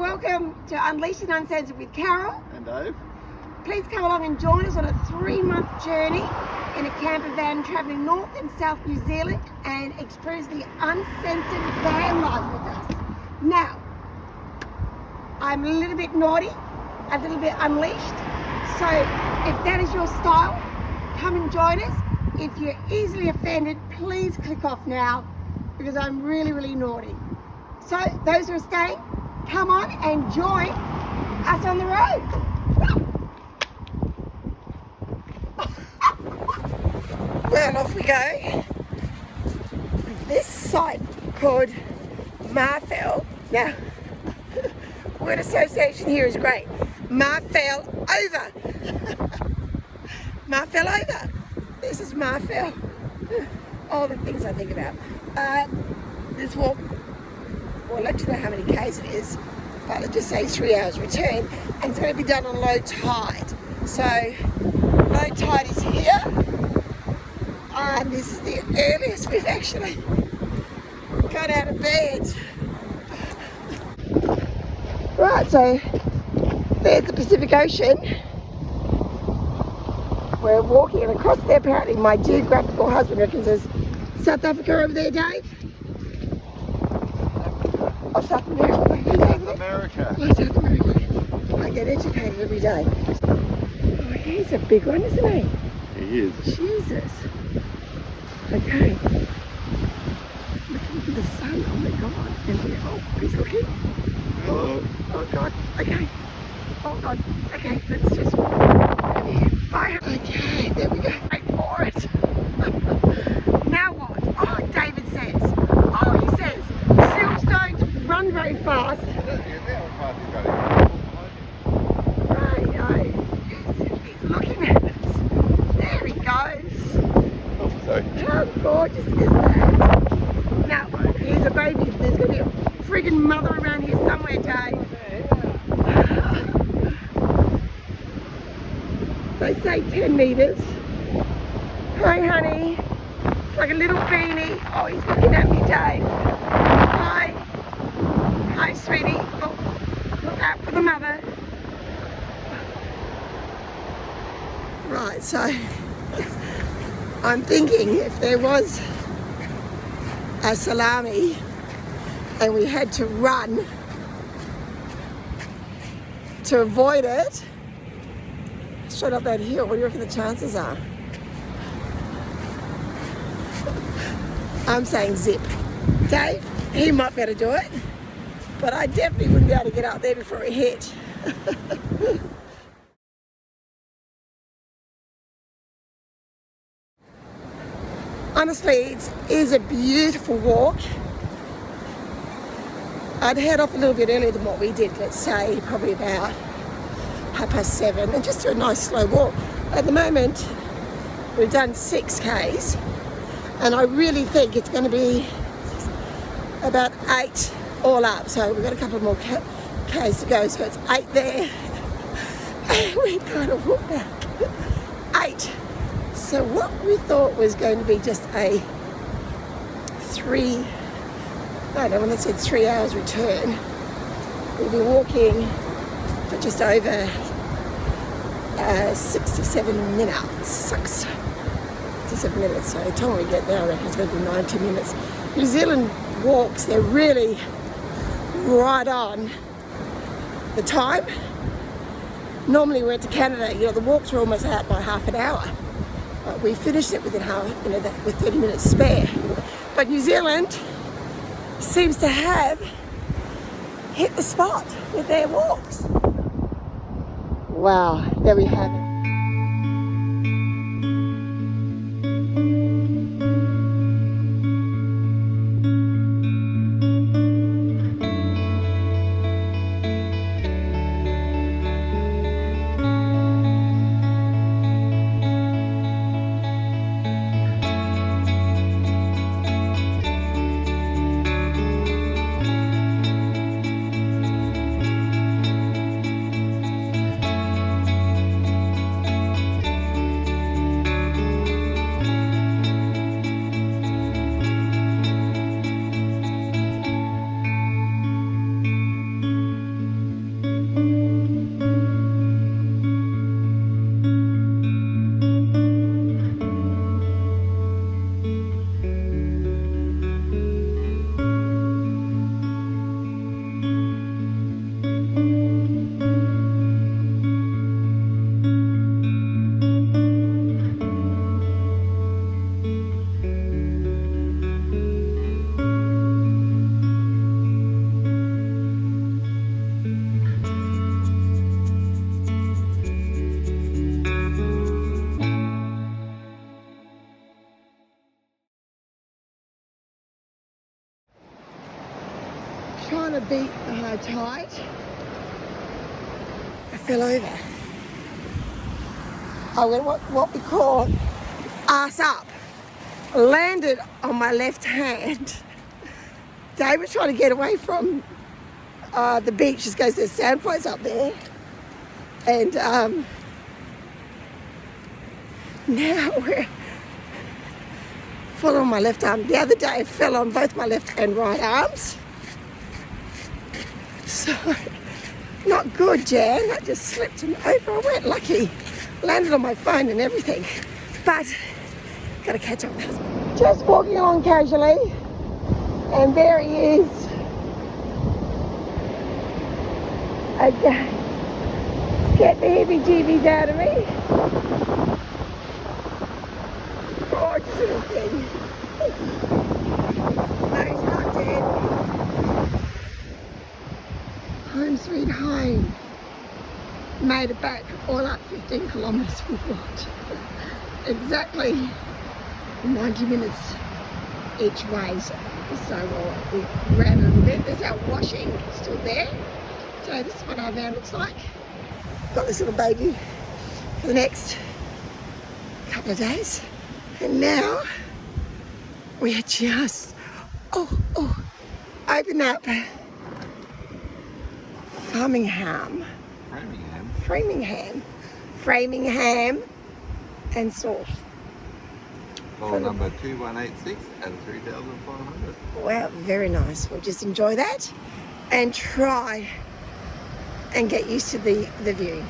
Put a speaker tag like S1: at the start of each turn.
S1: welcome to Unleashed and Uncensored with Carol
S2: and Dave.
S1: Please come along and join us on a 3-month journey in a camper van travelling north and south New Zealand and experience the uncensored van life with us. Now, I'm a little bit naughty, a little bit unleashed, so if that is your style, come and join us. If you're easily offended, please click off now because I'm really naughty. So those who are staying, come on and join us on the road. Well, off we go. This site called Marfell. Now, word association here is great. Marfell over. Marfell over. This is Marfell. All the things I think about. This walk, well, I'll let you know how many Ks it is, but I'll just say 3 hours return, and it's going to be done on low tide. So, low tide is here, and this is the earliest we've actually got out of bed. Right, so there's the Pacific Ocean. We're walking across there. Apparently my geographical husband reckons there's South Africa over there, Dave. Oh, South America.
S2: South America.
S1: Oh, South America. I get educated every day. Oh, he's a big one, isn't he?
S2: He is.
S1: Jesus. Okay. Looking for the sun. Oh my God. And he's looking. Oh God. Okay. Oh God. Okay, let's just over here. Bye. Okay, there we go. Wait for it. Now what? Oh, David says. Oh, he says, seals don't run very fast. Right. He's looking at us. There he goes.
S2: Oh, sorry.
S1: How gorgeous is that? Now, here's a baby. There's going to be a friggin' mother around here somewhere, Dave. They say 10 metres. Hi, honey. It's like a little beanie. Oh, he's looking at me, Dave. Hi. Hi, sweetie. Oh, look out for the mother. Right, so I'm thinking if there was a tsunami and we had to run to avoid it, straight up that hill, what do you reckon the chances are? I'm saying zip. Dave, he might be able to do it, but I definitely wouldn't be able to get up there before it hit. Honestly, it is a beautiful walk. I'd head off a little bit earlier than what we did, let's say probably about 7:30, and just do a nice slow walk. At the moment, we've done 6 Ks, and I really think it's going to be about 8 all up. So we've got a couple more Ks to go, so it's 8 there, and we've got to walk back 8. So what we thought was going to be just a 3 hours return, we'll be walking for just over 67 minutes. 67 minutes. So by the time we get there, I reckon it's going to be 90 minutes. New Zealand walks, they're really right on the time. Normally we went to Canada, the walks were almost out by half an hour. But we finished it within with 30 minutes spare. But New Zealand seems to have hit the spot with their walks. Wow, there we have it. night, I fell over. I went what we call ass up. Landed on my left hand. Dave was trying to get away from the beach just because there's sand floats up there. And now we're full on my left arm. The other day I fell on both my left and right arms. So, not good, Jan. I just slipped and over I went. Lucky. Landed on my phone and everything. But, gotta catch up. Just walking along casually. And there he is. Again. Get the heebie-jeebies out of me. Gorgeous little thing. No, he's not dead. Home sweet home. Made it back all up 15 kilometres we walked. Exactly 90 minutes each way. So we ran a little bit. There's our washing still there. So this is what our van looks like. Got this little baby for the next couple of days. And now we're just, open up Framingham and Salt.
S2: Call number 2186 and 3,500.
S1: Wow, very nice. We'll just enjoy that and try and get used to the view.